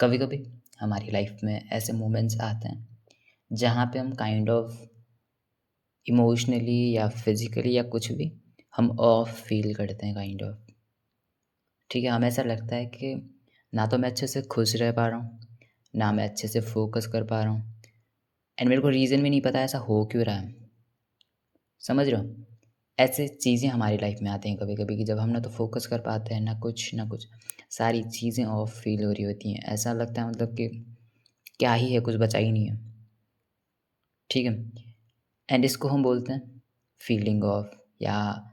कभी कभी हमारी लाइफ में ऐसे मोमेंट्स आते हैं जहाँ पे हम काइंड ऑफ इमोशनली या फिजिकली या कुछ भी हम ऑफ फील करते हैं काइंड ऑफ। ठीक है, हमें ऐसा लगता है कि ना तो मैं अच्छे से खुश रह पा रहा हूँ, ना मैं अच्छे से फोकस कर पा रहा हूँ। एंड मेरे को रीज़न भी नहीं पता ऐसा हो क्यों रहा है। समझ रहे हो? ऐसे चीज़ें हमारी लाइफ में आती हैं कभी कभी कि जब हम ना तो फोकस कर पाते हैं ना कुछ सारी चीज़ें ऑफ फील हो रही होती हैं। ऐसा लगता है मतलब कि क्या ही है, कुछ बचा ही नहीं है। ठीक है, एंड इसको हम बोलते हैं फीलिंग ऑफ, या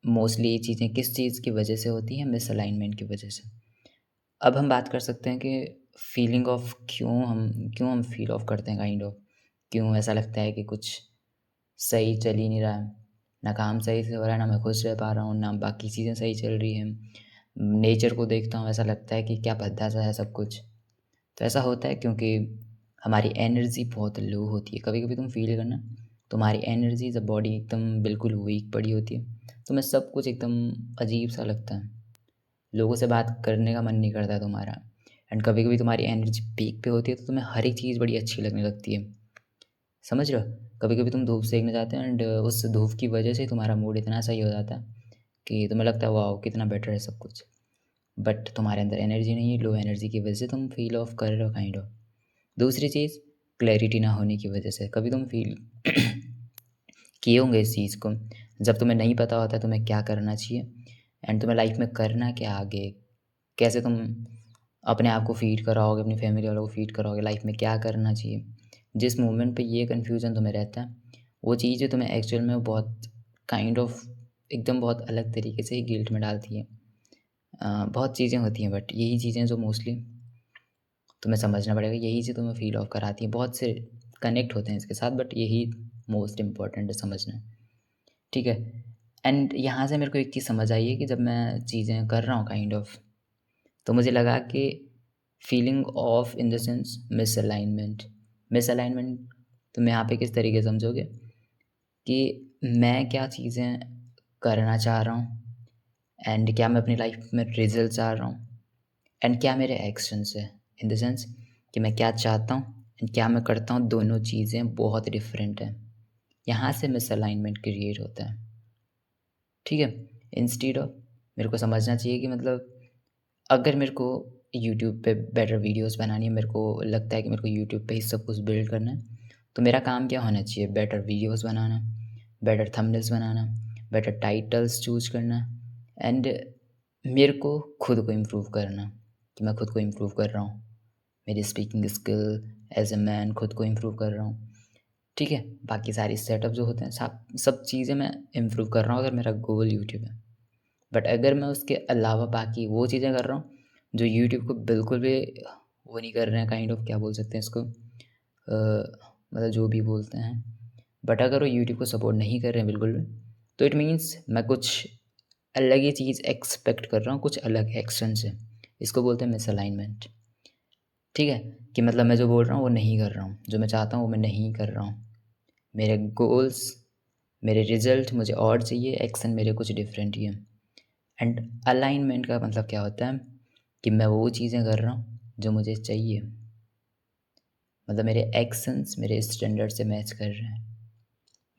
मोस्टली ये चीज़ें किस चीज़ की वजह से होती हैं? मिसअलाइनमेंट की वजह से। अब हम बात कर सकते हैं कि फीलिंग ऑफ क्यों हम फील ऑफ करते हैं काइंड ऑफ। क्यों ऐसा लगता है कि कुछ सही चल ही नहीं रहा है, ना काम सही से हो रहा है, ना मैं खुश रह पा रहा हूँ, ना बाकी चीज़ें सही चल रही हैं। नेचर को देखता हूँ, ऐसा लगता है कि क्या भद्दा सा है सब कुछ। तो ऐसा होता है क्योंकि हमारी एनर्जी बहुत लो होती है। कभी-कभी तुम फ़ील करना, तुम्हारी एनर्जी जब बॉडी एकदम बिल्कुल वीक पड़ी होती है, तुम्हें सब कुछ एकदम अजीब-सा लगता है। लोगों से बात करने का मन नहीं करता तुम्हारा। एंड कभी-कभी तुम्हारी एनर्जी पीक पे होती है तो तुम्हें हर एक चीज़ बड़ी अच्छी लगने लगती है। समझ रहे हो? कभी-कभी तुम धूप सेकने जाते हो एंड उस धूप की वजह से तुम्हारा मूड इतना सही हो जाता है कि तुम्हें लगता है वॉव! कितना बेटर है सब कुछ। बट तुम्हारे अंदर एनर्जी नहीं है, लो एनर्जी की वजह से तुम फ़ील ऑफ कर रहे हो काइंड ऑफ। दूसरी चीज़, क्लैरिटी ना होने की वजह से। कभी तुम फ़ील किए होंगे इस चीज़ को, जब तुम्हें नहीं पता होता तुम्हें क्या करना चाहिए एंड तुम्हें लाइफ़ में करना क्या आगे, कैसे तुम अपने आप को फ़ीड कराओगे, अपनी फैमिली वालों को फ़ीड कराओगे, लाइफ़ में क्या करना चाहिए। जिस मोमेंट पे ये कन्फ्यूज़न तुम्हें रहता है, वो चीज़ें तुम्हें एक्चुअल में बहुत काइंड ऑफ एकदम बहुत अलग तरीके से ही गिल्ट में डालती है। बहुत चीज़ें होती हैं बट यही चीज़ें जो मोस्टली तुम्हें समझना पड़ेगा, यही चीज़ तुम्हें फ़ील ऑफ कराती हैं। बहुत से कनेक्ट होते हैं इसके साथ बट यही मोस्ट इम्पोर्टेंट है समझना। ठीक है? एंड यहाँ से मेरे को एक चीज़ समझ आई है कि जब मैं चीज़ें कर रहा हूँ काइंड ऑफ, तो मुझे लगा कि feeling of in the sense misalignment. Misalignment तुम यहाँ पे किस तरीके से समझोगे कि मैं क्या चीज़ें करना चाह रहा हूँ एंड क्या मैं अपनी लाइफ में रिज़ल्ट चाह रहा हूँ एंड क्या मेरे एक्शंस है। इन द सेंस कि मैं क्या चाहता हूँ एंड क्या मैं करता हूँ, दोनों चीज़ें बहुत डिफरेंट हैं। यहाँ से मिसअलाइनमेंट क्रिएट होता है। ठीक है? इंस्टीड ऑफ मेरे को समझना चाहिए कि मतलब अगर मेरे को यूट्यूब पे बेटर वीडियोस बनानी है, मेरे को लगता है कि मेरे को यूट्यूब पे ही सब कुछ बिल्ड करना है, तो मेरा काम क्या होना चाहिए? बेटर वीडियोस बनाना, बेटर थंबनेल्स बनाना, बेटर टाइटल्स चूज़ करना एंड मेरे को खुद को इम्प्रूव करना कि मैं खुद को इम्प्रूव कर रहा हूँ। मेरी speaking skill as a man खुद को इम्प्रूव कर रहा हूँ। ठीक है? बाकी सारी सेटअप जो होते हैं सब सब चीज़ें मैं इम्प्रूव कर रहा हूँ अगर मेरा गोल यूट्यूब है। बट अगर मैं उसके अलावा बाकी वो चीज़ें कर रहा हूँ जो यूट्यूब को बिल्कुल भी वो नहीं कर रहे हैं, काइंड ऑफ क्या बोल सकते हैं इसको, मतलब जो भी बोलते हैं, बट अगर वो यूट्यूब को सपोर्ट नहीं कर रहे हैं बिल्कुल भी, तो इट मीन्स मैं कुछ अलग ही चीज़ एक्सपेक्ट कर रहा हूँ, कुछ अलग एक्शन से। इसको बोलते हैं मिसअलाइनमेंट। ठीक है? कि मतलब मैं जो बोल रहा हूँ वो नहीं कर रहा हूँ, जो मैं चाहता हूँ वो मैं नहीं कर रहा हूँ। मेरे गोल्स, मेरे रिज़ल्ट मुझे और चाहिए, एक्शन मेरे कुछ डिफरेंट ही हैं। एंड अलाइनमेंट का मतलब क्या होता है कि मैं वो चीज़ें कर रहा हूँ जो मुझे चाहिए। मतलब मेरे एक्शंस मेरे स्टैंडर्ड से मैच कर रहे हैं,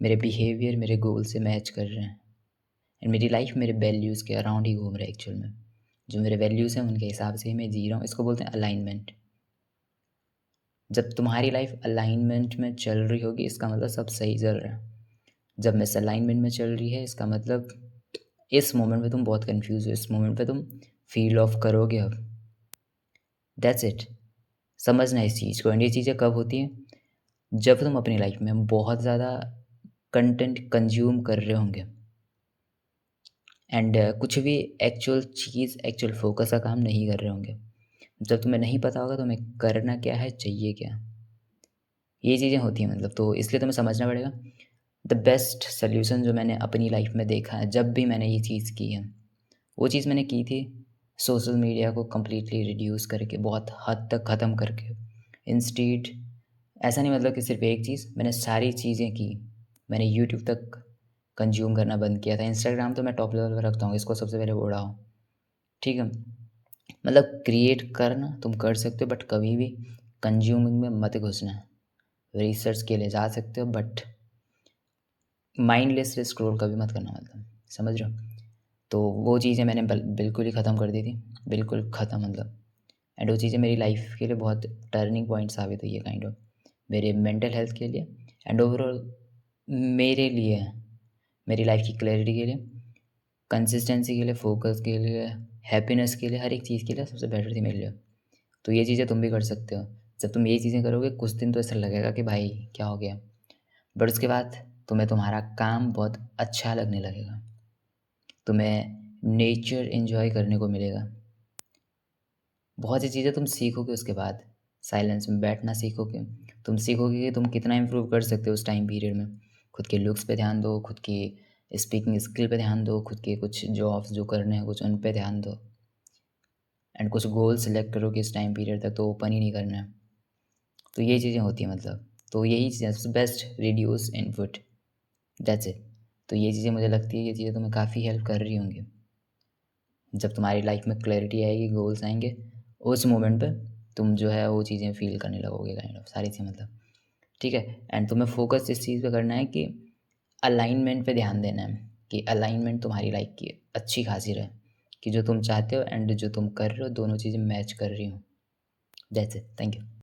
मेरे बिहेवियर मेरे गोल से मैच कर रहे हैं एंड मेरी लाइफ मेरे वैल्यूज़ के अराउंड ही घूम रहा है एक्चुअल में। जो मेरे वैल्यूज़ हैं उनके हिसाब से ही मैं जी रहा हूँ, इसको बोलते हैं अलाइनमेंट। जब तुम्हारी लाइफ अलाइनमेंट में चल रही होगी इसका मतलब सब सही चल रहा है। जब मिसअलाइनमेंट में चल रही है इसका मतलब इस मोमेंट में तुम बहुत कन्फ्यूज़ हो, इस मोमेंट पे तुम फ़ील ऑफ करोगे अब। That's it. समझना इस चीज़ को। एंड ये चीज़ें कब होती हैं? जब तुम अपनी लाइफ में बहुत ज़्यादा कंटेंट कंज्यूम कर रहे होंगे एंड कुछ भी एक्चुअल चीज़, एक्चुअल फ़ोकस का काम नहीं कर रहे होंगे। जब तुम्हें नहीं पता होगा तुम्हें करना क्या है, चाहिए क्या? ये चीज़ें होती हैं मतलब, तो इसलिए तुम्हें समझना पड़ेगा। द बेस्ट सॉल्यूशन जो मैंने अपनी लाइफ में देखा है, जब भी मैंने ये चीज़ की है, वो चीज़ मैंने की थी सोशल मीडिया को कंप्लीटली रिड्यूस करके, बहुत हद तक ख़त्म करके। इंस्टेड ऐसा नहीं मतलब कि सिर्फ़ एक चीज़, मैंने सारी चीज़ें की। मैंने यूट्यूब तक कंज़्यूम करना बंद किया था। इंस्टाग्राम तो मैं टॉप लेवल पे रखता हूँ, इसको सबसे पहले उड़ाओ, ठीक है? मतलब क्रिएट करना तुम कर सकते हो, बट कभी भी कंज्यूमिंग में मत घुसना। रिसर्च के लिए जा सकते हो, बट माइंडलेस स्क्रॉल कभी मत करना, मतलब समझ रहे हो। तो वो चीज़ें मैंने बिल्कुल ही ख़त्म कर दी थी, बिल्कुल ख़त्म मतलब। एंड वो चीज़ें मेरी लाइफ के लिए बहुत टर्निंग पॉइंट साबित हुई है काइंड ऑफ, मेरे मेंटल हेल्थ के लिए एंड ओवरऑल मेरे लिए, मेरी लाइफ की क्लैरिटी के लिए, कंसिस्टेंसी के लिए, फोकस के लिए, हैप्पीनेस के लिए, हर एक चीज़ के लिए सबसे बेटर थी मेरे लिए। तो ये चीज़ें तुम भी कर सकते हो। जब तुम ये चीज़ें करोगे कुछ दिन तो ऐसा लगेगा कि भाई क्या हो गया, बट उसके बाद तुम्हें तुम्हारा काम बहुत अच्छा लगने लगेगा, तुम्हें नेचर एन्जॉय करने को मिलेगा। बहुत सी चीज़ें तुम सीखोगे उसके बाद, साइलेंस में बैठना सीखोगे, तुम सीखोगे कि तुम कितना इम्प्रूव कर सकते हो उस टाइम पीरियड में। खुद के लुक्स पे ध्यान दो, खुद की स्पीकिंग स्किल पे ध्यान दो, खुद के कुछ जॉब्स जो करने हैं कुछ उन पे ध्यान दो एंड कुछ गोल सेलेक्ट करो कि इस टाइम पीरियड तक तो ओपन ही नहीं करना है। तो ये चीज़ें होती हैं मतलब। तो यही चीज़ें सबसे best, reduce input, that's it. तो ये चीज़ें मुझे लगती है ये चीज़ें तुम्हें काफ़ी हेल्प कर रही होंगी। जब तुम्हारी लाइफ में क्लैरिटी आएगी, गोल्स आएँगे, उस मोमेंट पे तुम जो है वो चीज़ें फ़ील करने लगोगे काइंड ऑफ सारी चीज़ें मतलब, ठीक है? एंड तुम्हें फ़ोकस इस चीज़ पे करना है कि अलाइनमेंट पे ध्यान देना है कि अलाइनमेंट तुम्हारी लाइफ की अच्छी खासी रहे, कि जो तुम चाहते हो एंड जो तुम कर रहे हो दोनों चीज़ें मैच कर रही हों। That's it. Thank you.